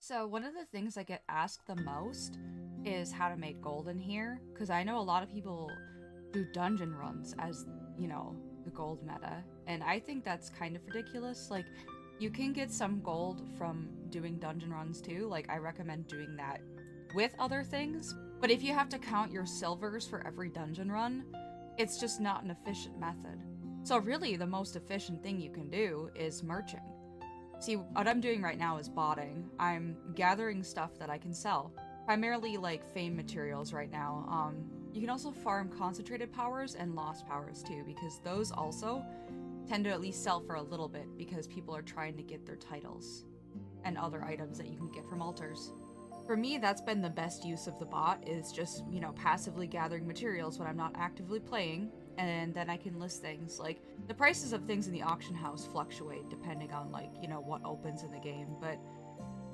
So one of the things I get asked the most is how to make gold in here, because I know a lot of people do dungeon runs as, the gold meta, and I think that's kind of ridiculous. Like, you can get some gold from doing dungeon runs too, like I recommend doing that with other things, but if you have to count your silvers for every dungeon run, it's just not an efficient method. So really, the most efficient thing you can do is merching. See, what I'm doing right now is botting. I'm gathering stuff that I can sell. Primarily like fame materials right now. You can also farm concentrated powers and lost powers too, because those also tend to at least sell for a little bit because people are trying to get their titles and other items that you can get from altars. For me, that's been the best use of the bot, is just, passively gathering materials when I'm not actively playing, and then I can list things. Like, the prices of things in the auction house fluctuate depending on, like, what opens in the game, but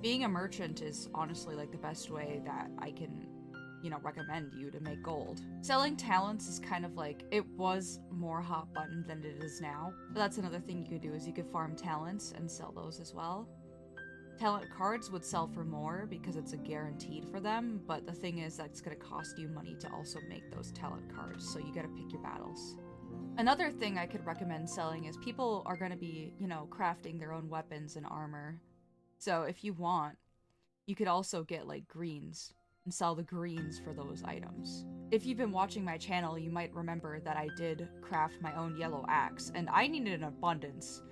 being a merchant is honestly, like, the best way that I can, recommend you to make gold. Selling talents is kind of like, it was more hot button than it is now, but that's another thing you could do, is you could farm talents and sell those as well. Talent cards would sell for more because it's a guaranteed for them, but the thing is that it's going to cost you money to also make those talent cards, so you got to pick your battles. Another thing I could recommend selling is people are going to be, crafting their own weapons and armor. So if you want, you could also get like greens and sell the greens for those items. If you've been watching my channel, you might remember that I did craft my own yellow axe, and I needed an abundance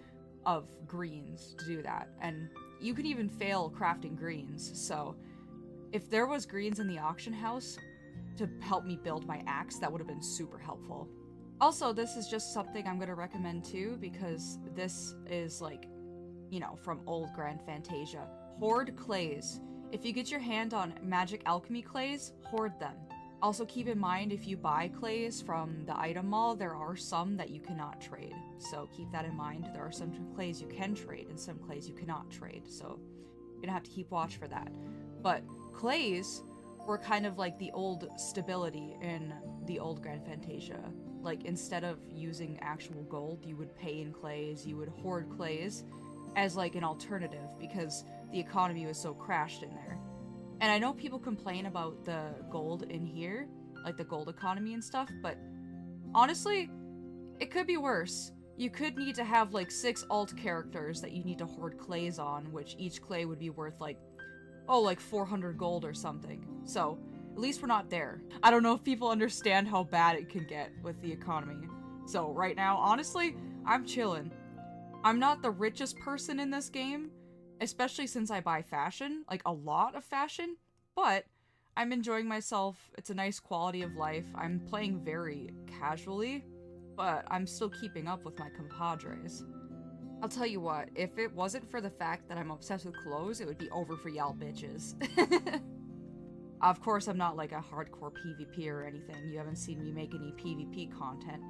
of greens to do that, and you could even fail crafting greens, so if there was greens in the auction house to help me build my axe, that would have been super helpful. Also, this is just something I'm going to recommend too, because this is like, from old Grand Fantasia. Hoard clays. If you get your hand on magic alchemy clays, hoard them. Also keep in mind, if you buy clays from the item mall, there are some that you cannot trade. So keep that in mind. There are some clays you can trade and some clays you cannot trade. So you're gonna have to keep watch for that. But clays were kind of like the old stability in the old Grand Fantasia. Like, instead of using actual gold, you would pay in clays, you would hoard clays as like an alternative because the economy was so crashed in there. And I know people complain about the gold in here, like the gold economy and stuff, but honestly, it could be worse. You could need to have like 6 alt characters that you need to hoard clays on, which each clay would be worth like 400 gold or something. So, at least we're not there. I don't know if people understand how bad it can get with the economy. So right now, honestly, I'm chilling. I'm not the richest person in this game, especially since I buy fashion, like a lot of fashion, but I'm enjoying myself. It's a nice quality of life. I'm playing very casually, but I'm still keeping up with my compadres. I'll tell you what, if it wasn't for the fact that I'm obsessed with clothes, it would be over for y'all bitches. Of course, I'm not like a hardcore PvP or anything. You haven't seen me make any PvP content.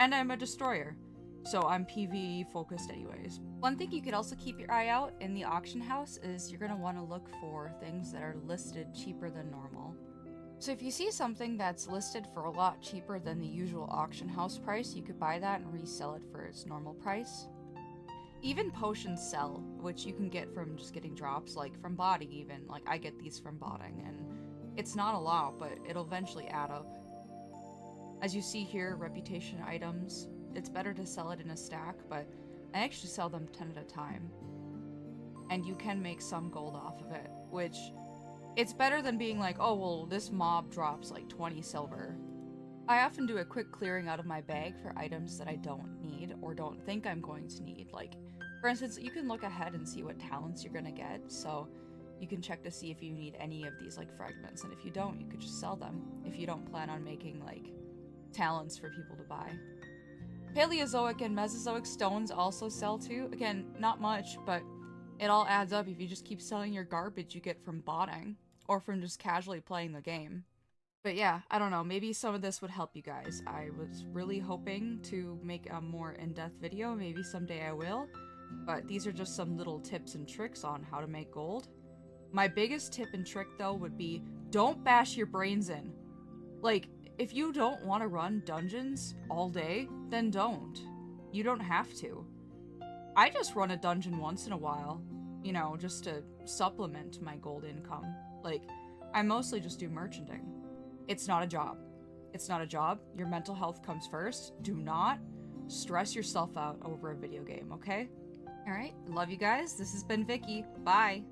And I'm a destroyer, so I'm PvE focused anyways. One thing you could also keep your eye out in the auction house is you're gonna want to look for things that are listed cheaper than normal. So if you see something that's listed for a lot cheaper than the usual auction house price, you could buy that and resell it for its normal price. Even potions sell, which you can get from just getting drops, like from botting even. Like, I get these from botting, and it's not a lot, but it'll eventually add up. As you see here, reputation items, it's better to sell it in a stack, but I actually sell them 10 at a time. And you can make some gold off of it, which it's better than being like, oh, well, this mob drops like 20 silver. I often do a quick clearing out of my bag for items that I don't need or don't think I'm going to need. Like, for instance, you can look ahead and see what talents you're gonna get, so you can check to see if you need any of these like fragments, and if you don't, you could just sell them if you don't plan on making like talents for people to buy. Paleozoic and Mesozoic stones also sell too. Again, not much, but it all adds up if you just keep selling your garbage you get from botting or from just casually playing the game. But yeah, I don't know, maybe some of this would help you guys. I was really hoping to make a more in-depth video, maybe someday I will, but these are just some little tips and tricks on how to make gold. My biggest tip and trick though would be, don't bash your brains in. Like, if you don't want to run dungeons all day, then don't. You don't have to. I just run a dungeon once in a while, just to supplement my gold income. Like, I mostly just do merchanting. It's not a job. It's not a job. Your mental health comes first. Do not stress yourself out over a video game, okay? All right, love you guys. This has been Vicky. Bye.